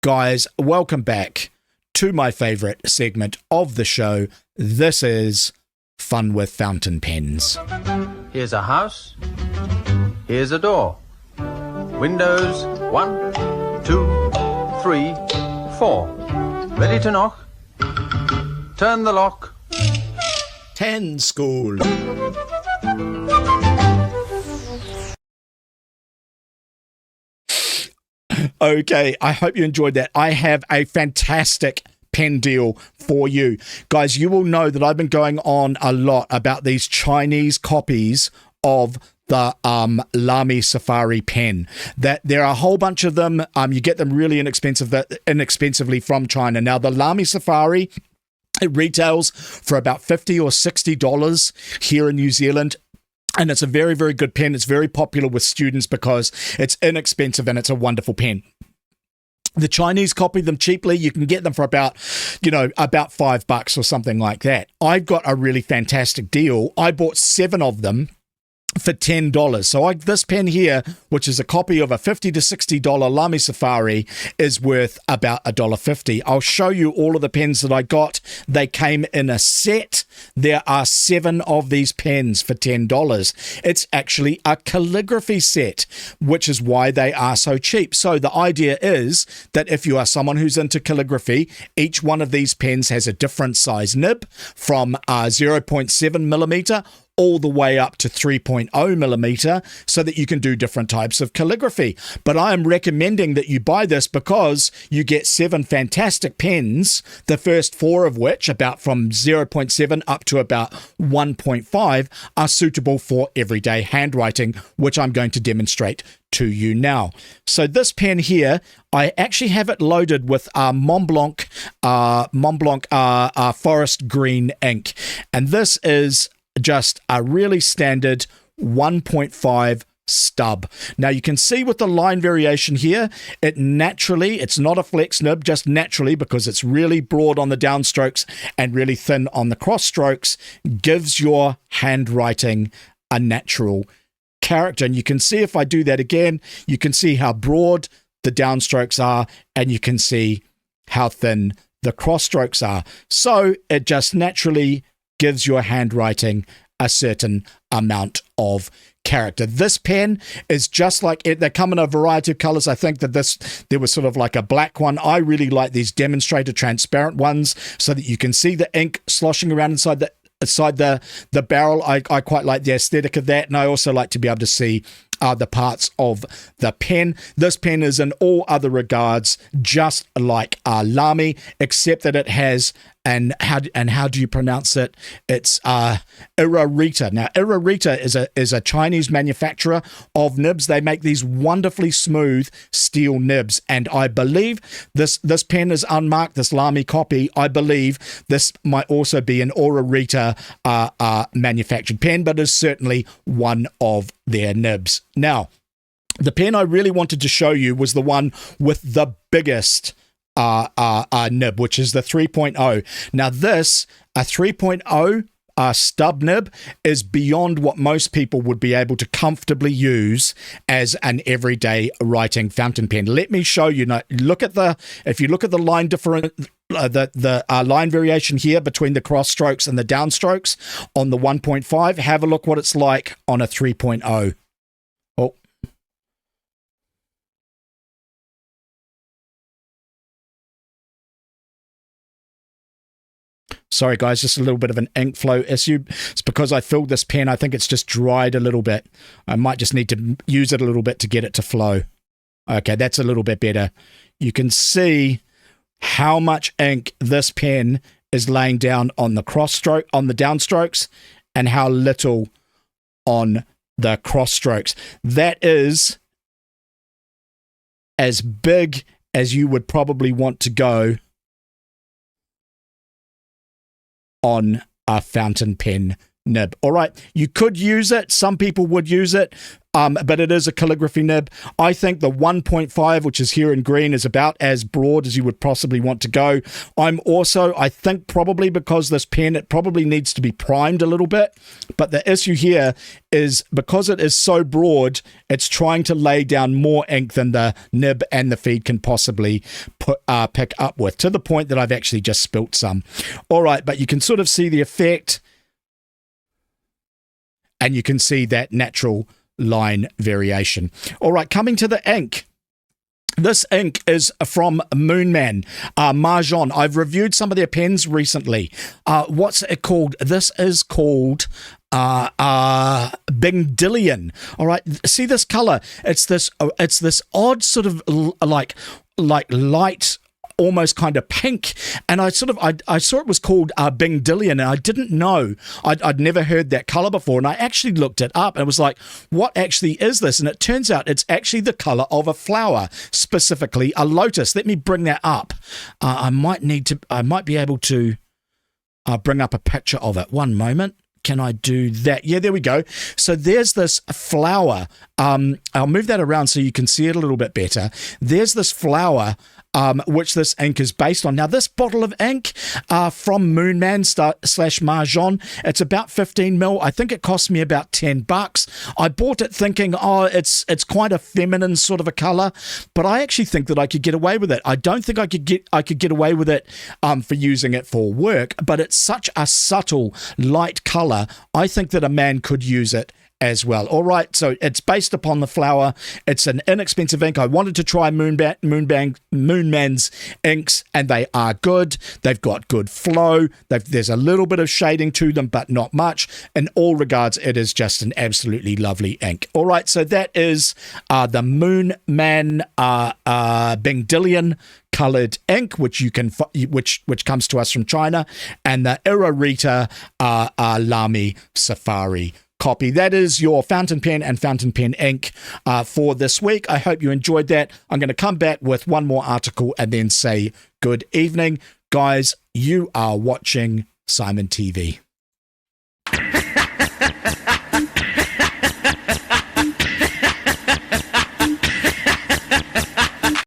Guys, welcome back to my favorite segment of the show. This is Fun with Fountain Pens. Here's a house. Here's a door. Windows 1, 2, 3, 4. Ready to knock? Turn the lock. 10 school. Okay, I hope you enjoyed that. I have a fantastic pen deal for you. Guys, you will know that I've been going on a lot about these Chinese copies of the Lamy Safari pen. That there are a whole bunch of them. You get them really inexpensively from China. Now, the Lamy Safari, it retails for about $50 or $60 here in New Zealand. And it's a very, very good pen. It's very popular with students because it's inexpensive and it's a wonderful pen. The Chinese copy them cheaply. You can get them for about $5 or something like that. I've got a really fantastic deal. I bought 7 of them for $10. So this pen here, which is a copy of a $50 to $60 Lamy Safari, is worth about $1.50. I'll show you all of the pens that I got. They came in a set. There are 7 of these pens for $10. It's actually a calligraphy set, which is why they are so cheap. So the idea is that if you are someone who's into calligraphy, each one of these pens has a different size nib from 0.7 millimeter all the way up to 3.0 millimeter so that you can do different types of calligraphy. But I am recommending that you buy this because you get 7 fantastic pens, the first 4 of which, about from 0.7 up to about 1.5, are suitable for everyday handwriting, which I'm going to demonstrate to you now. So this pen here, I actually have it loaded with Montblanc forest green ink. And this is just a really standard 1.5 stub. Now you can see with the line variation here, it's not a flex nib, just naturally, because it's really broad on the downstrokes and really thin on the cross strokes, gives your handwriting a natural character. And you can see if I do that again, you can see how broad the downstrokes are and you can see how thin the cross strokes are. So it just naturally gives your handwriting a certain amount of character. This pen is just like it. They come in a variety of colors. I think that there was sort of like a black one. I really like these demonstrator transparent ones so that you can see the ink sloshing around inside the barrel. I quite like the aesthetic of that, and I also like to be able to see the parts of the pen. This pen is in all other regards just like Lamy, except that it has, and how do you pronounce it? It's Iraurita. Now, Iraurita is a Chinese manufacturer of nibs. They make these wonderfully smooth steel nibs, and I believe this pen is unmarked, this Lamy copy. I believe this might also be an Iraurita manufactured pen, but is certainly one of their nibs. Now, the pen I really wanted to show you was the one with the biggest nib, which is the 3.0. Now this, a 3.0 stub nib, is beyond what most people would be able to comfortably use as an everyday writing fountain pen. Let me show you. Now, if you look at the line the line variation here between the cross strokes and the downstrokes on the 1.5, have a look what it's like on a 3.0. Oh. Sorry guys, just a little bit of an ink flow issue. It's because I filled this pen. I think it's just dried a little bit. I might just need to use it a little bit to get it to flow. Okay, that's a little bit better. You can see how much ink this pen is laying down on the downstrokes, and how little on the cross strokes. That is as big as you would probably want to go on a fountain pen nib. All right, you could use it. Some people would use it, but it is a calligraphy nib. I think the 1.5, which is here in green, is about as broad as you would possibly want to go. I think probably because this pen, it probably needs to be primed a little bit. But the issue here is because it is so broad, it's trying to lay down more ink than the nib and the feed can possibly pick up with, to the point that I've actually just spilt some. All right, but you can sort of see the effect. And you can see that natural line variation. All right, coming to the ink. This ink is from Moonman, Majohn. I've reviewed some of their pens recently. What's it called? This is called Bingdilian. All right, see this color? It's this odd sort of like light, almost kind of pink, and I saw it was called Bingdilian, and I didn't know. I'd never heard that color before, and I actually looked it up and was like, what actually is this? And it turns out it's actually the color of a flower, specifically a lotus. Let me bring that up. I might be able to bring up a picture of it. One moment. Can I do that? Yeah, there we go. So there's this flower. I'll move that around so you can see it a little bit better. There's this flower which this ink is based on. Now, this bottle of ink from Moonman / Majohn, it's about 15 mil. I think it cost me about $10. I bought it thinking, it's quite a feminine sort of a color, but I actually think that I could get away with it. I don't think I could get away with it for using it for work, but it's such a subtle, light color. I think that a man could use it as well. All right, so it's based upon the flower. It's an inexpensive ink. I wanted to try Moonman's inks, and they are good. They've got good flow. There's a little bit of shading to them, but not much. In all regards, it is just an absolutely lovely ink. All right, so that is the Moonman Bingdilian colored ink, which comes to us from China, and the Iraurita Lamy Safari copy. That is your fountain pen and fountain pen ink for this week. I hope you enjoyed that. I'm going to come back with one more article and then say good evening. Guys, you are watching SimonTV.